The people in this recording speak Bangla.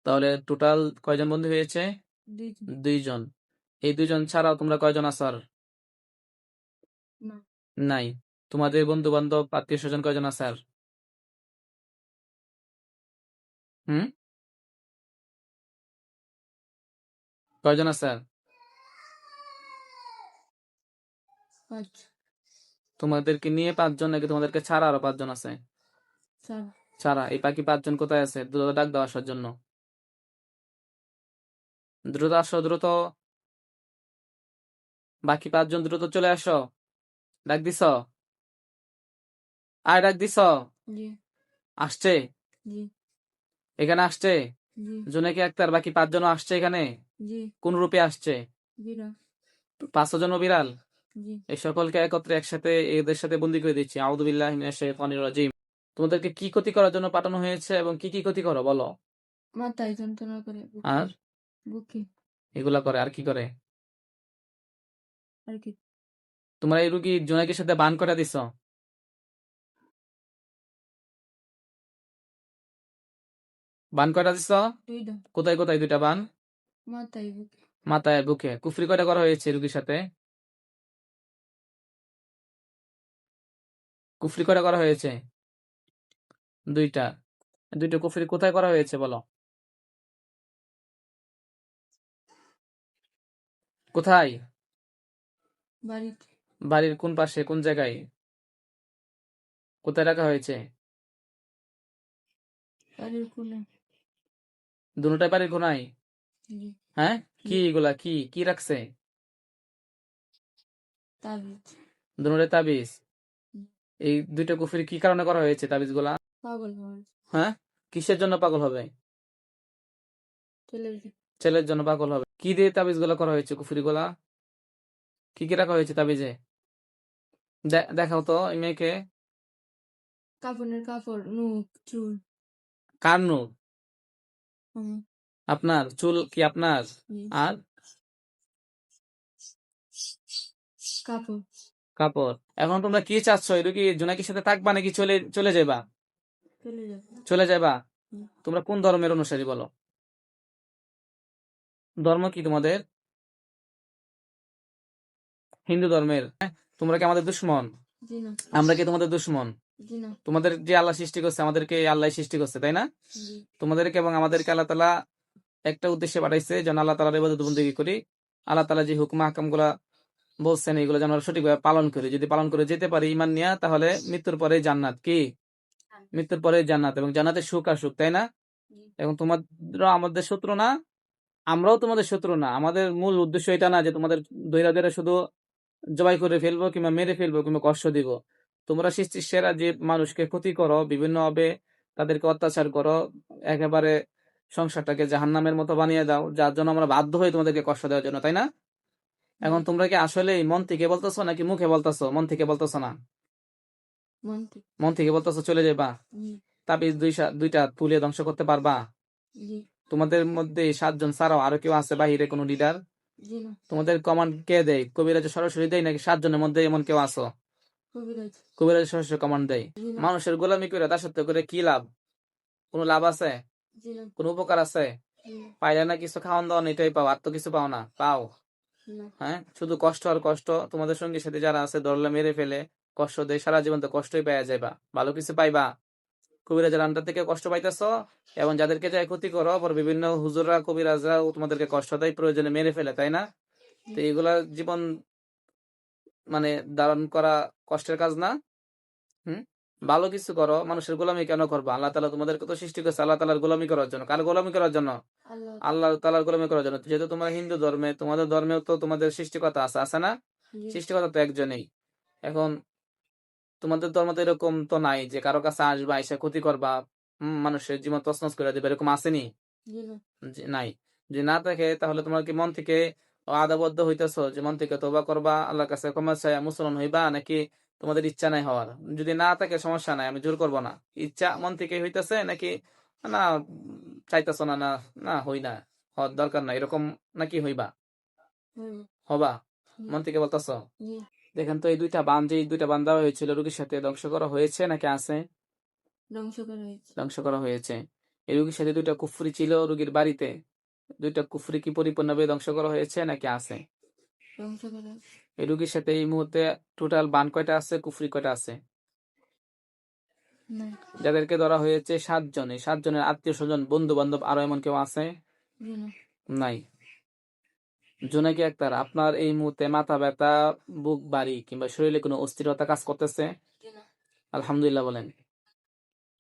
তাহলে টোটাল কয়জন বন্ধু হয়েছে? 2 2 জন। জন। এই 2 জন ছাড়াও তোমরা কয়জন আছো আর? না, নাই। তোমাদের বন্ধু বান্ধব আত্মীয় স্বজন কয়জন আছে আর? হুম, কয়জন আছে আর? 5 তোমাদেরকে নিয়ে 5 জন নাকি তোমাদেরকে ছাড়া আরো 5 জন আছে? ছাড়া। ছাড়া। এই বাকি 5 জন কোথায় আছে? দ্রুত ডাক দাও আসার জন্য। দ্রুত আসো, দ্রুত। বাকি 5 জন দ্রুত চলে আসো। ডাক দিছ? আয়, ডাক দিছ? জি আসছে? জি এখানে আসছে? জি জুনেকি আক্তার বাকি 5 জনও আসছে এখানে? জি কোন রূপে আসছে? বিড়াল। 5জন বিড়াল। জি এই সকলকে একত্রে একসাথে এদের সাথে বন্দি করে দিচ্ছি। আউযু বিল্লাহি মিনাশ শাইতানির রাজিম। তোমাদেরকে কি ক্ষতি করার জন্য পাঠানো হয়েছে এবং কি কি ক্ষতি করো বলো? মাথায় যন্ত্রণা করে, আর বুকে এগুলা করে আর কি করে? আর কি। তোমরা এই রুগী জোনাকির সাথে বান করে দিছ? বান কয়টা দিছ? 2টা। কোথায় কোথায় 2টা বান? মাথায়, বুকে। মাথায়, বুকে। কুফরি কয়টা করা হয়েছে রুগীর সাথে? কুফরি কয়টা করা হয়েছে? 2টা। 2টা কুফরি কোথায় করা হয়েছে বলো? কোথায়? বাড়িতে। বাড়ির কোন পাশে, কোন জায়গায়? কোথায় রাখা হয়েছে? বাড়ির কোণে। দুটাই বাড়ির কোনায়? জি হ্যাঁ, কি জি এগুলা? কি কি রাখছে? তাবিজ। দুটাই তাবিজ। হুম, এই 2টা কুফরি কি কারণে করা হয়েছে তাবিজ গুলা? পাগল হওয়ার। হ্যাঁ, কিসের জন্য পাগল হবে? ছেলের। ছেলের জন্য পাগল হবে। কি দিয়ে তাবিজ গুলা করা হয়েছে কুফরি গুলা? কি কি রাখা হয়েছে তাবিজে? দেখাও তো এই মেয়েকে। কাফনের কাপড়, নখ, চুল। কার নূর? হুম, আপনার চুল কি আপনার? জি আর কাপড়। কাপড়। এখন তোমরা কি চাচ্ছ? এই রুগী জোনাকির সাথে থাকবা নাকি চলে চলে যাবা? চলে যাবে। চলে যাবা। হুম, তোমরা কোন ধর্মের অনুসারী বলো? ধর্ম কি তোমাদের? হিন্দু ধর্মের। তোমরা কি আমাদের দুশ্মন? জি না। আমরা কি তোমাদের দুশ্মন? জি না। তোমাদের যে আল্লাহ সৃষ্টি করছে আমাদেরকে আল্লাহ সৃষ্টি করছে, তাই না? জি তোমাদেরকে এবং আমাদেরকে আল্লাহ তাআলা একটা উদ্দেশ্যে পাঠাইছে যেন আল্লাহ তাআলার ইবাদত বন্দেগী করি। আল্লাহ তাআলা যে হুকুম আহকাম গুলা বলছেন এগুলো যেন আমরা সঠিকভাবে পালন করি। যদি পালন করে যেতে পারি ঈমান নিয়া, তাহলে মৃত্যুর পরে জান্নাত। কি? মৃত্যুর পরে জান্নাত, এবং জান্নাতের সুখ আর সুখ, তাই না? জি এবং তোমাদের আমাদের শত্রু না, আমরাও তোমাদের শত্রু না। আমাদের মূল উদ্দেশ্য এটা না যে তোমাদের দৈরা দৈরা শুধু জবাই করে ফেলবো কিংবা মেরে ফেলবো কিংবা কষ্ট দিব। তোমরা সৃষ্টির সেরা যে মানুষকে ক্ষতি করো, বিভিন্ন ভাবে তাদেরকে অত্যাচার করো, একেবারে সংসারটাকে জাহান্নামের মতো বানিয়ে দাও, যার জন্য আমরা বাধ্য হই তোমাদেরকে কষ্ট দেওয়ার জন্য, তাই না? এখন জি তোমরা কি আসলে মন থেকে বলতেছো নাকি মুখে বলতেছো? মন থেকে বলতেছো না, মন্ত্রী। মন থেকে বলতেছো চলে যাবা। জি তাবিজ দুইটা তুলে ধ্বংস করতে পারবা? জি তোমাদের মধ্যে 7 জন ছাড়াও আরো কেউ আছে বাহিরে কোনো লিডার? জি না। তোমাদের কমান্ড কে দেয়? কবিরাজ সরাসরি দেয় নাকি 7 জনের মধ্যে এমন কেউ আছো? কবিরাজ। কবিরাজ সরাসরি কমান্ড দেয়। জি না। মানুষের গোলামি করে দাসত্ব করে কি লাভ? কোনো লাভ আছে? জি না। কোনো উপকার আছে? জি না। পাইলে না কিছু খাওয়ান দাওয়ান, এটাই পাও, আর তো কিছু পাও না। পাও? না। হ্যাঁ, শুধু কষ্ট আর কষ্ট। তোমাদের সঙ্গী সাথে যারা আছে ধরলে মেরে ফেলে, কষ্ট দেয়, সারা জীবন তো কষ্টই পাইয়া যাইবা, ভালো কিছু পাইবা? কবিরাজের আন্ডার থেকে কষ্ট পাইতেছো, এবং যাদেরকে যাই ক্ষতি করো, পর বিভিন্ন হুজুররা কবিরাজরাও তোমাদেরকে কষ্ট দেয়, প্রয়োজনে মেরে ফেলে, তাই না? তো এগুলা জীবন মানে ধারণ করা কষ্টের কাজ না? হুম, ভালো কিছু করো। মানুষের গোলামি কেন করবা? আল্লাহ তাআলা তোমাদেরকে তো সৃষ্টি করছে আল্লাহ তাআলার গোলামি করার জন্য। কার গোলামি করার জন্য? আল্লাহ। আল্লাহ তাআলার গোলামি করার জন্য। যেহেতু তোমরা হিন্দু ধর্মে, তোমাদের ধর্মেও তো তোমাদের সৃষ্টিকর্তা আছে, আছে না? জি সৃষ্টিকর্তা তো একজনই। এখন তোমাদের ধর্ম তো এরকম তো নাই যে কারো কাছে আসবা, এসে ক্ষতি করবা, মানুষের জীবন তছনছ করে দেবে, এরকম আসেনি? জি না। নাই। যদি না থাকে তাহলে তোমার কি মন থেকে আদাবদ্ধ হইতেছো যে মন থেকে তওবা করবা, আল্লাহর কাছে ক্ষমা চাইয়া মুসলমান হইবা, নাকি তোমাদের ইচ্ছা নাই হওয়ার? যদি না থাকে সমস্যা নাই, আমি জোর করব না। ইচ্ছা মন থেকে হইতেছে নাকি না চাইতেছো না, না না হই না, হওয়ার দরকার নাই এরকম, নাকি হইবা? হইব। হবা? জি মন থেকে বলতেছো? জি দেখেন তো, এই 2টা বান যে 2টা বান দেওয়া হয়েছিল রোগীর সাথে, ধ্বংস করা হয়েছে নাকি আছে? ধ্বংস করা হয়েছে। ধ্বংস করা হয়েছে। এই রোগীর সাথে 2টা কুফরি ছিল রোগীর বাড়িতে। 2টা কুফরি কি পরিপূর্ণভাবে ধ্বংস করা হয়েছে নাকি আছে? ধ্বংস করে এই রোগীর সাথে এই মুহূর্তে টোটাল বান কয়টা আছে, কুফরি কয়টা আছে? নাই। যাদেরকে ধরা হয়েছে 7 জন। এই 7 জনের আত্মীয় স্বজন, বন্ধু বান্ধব আরো এমন কেউ আছে? জি না। নাই। জোনাকি আক্তার, আপনার এই মুহূর্তে মাথা ব্যথা, বুক ভারী কিংবা শরীরে কোনো অস্থিরতা কাজ করতেছে? জি না। আলহামদুলিল্লাহ বলেন।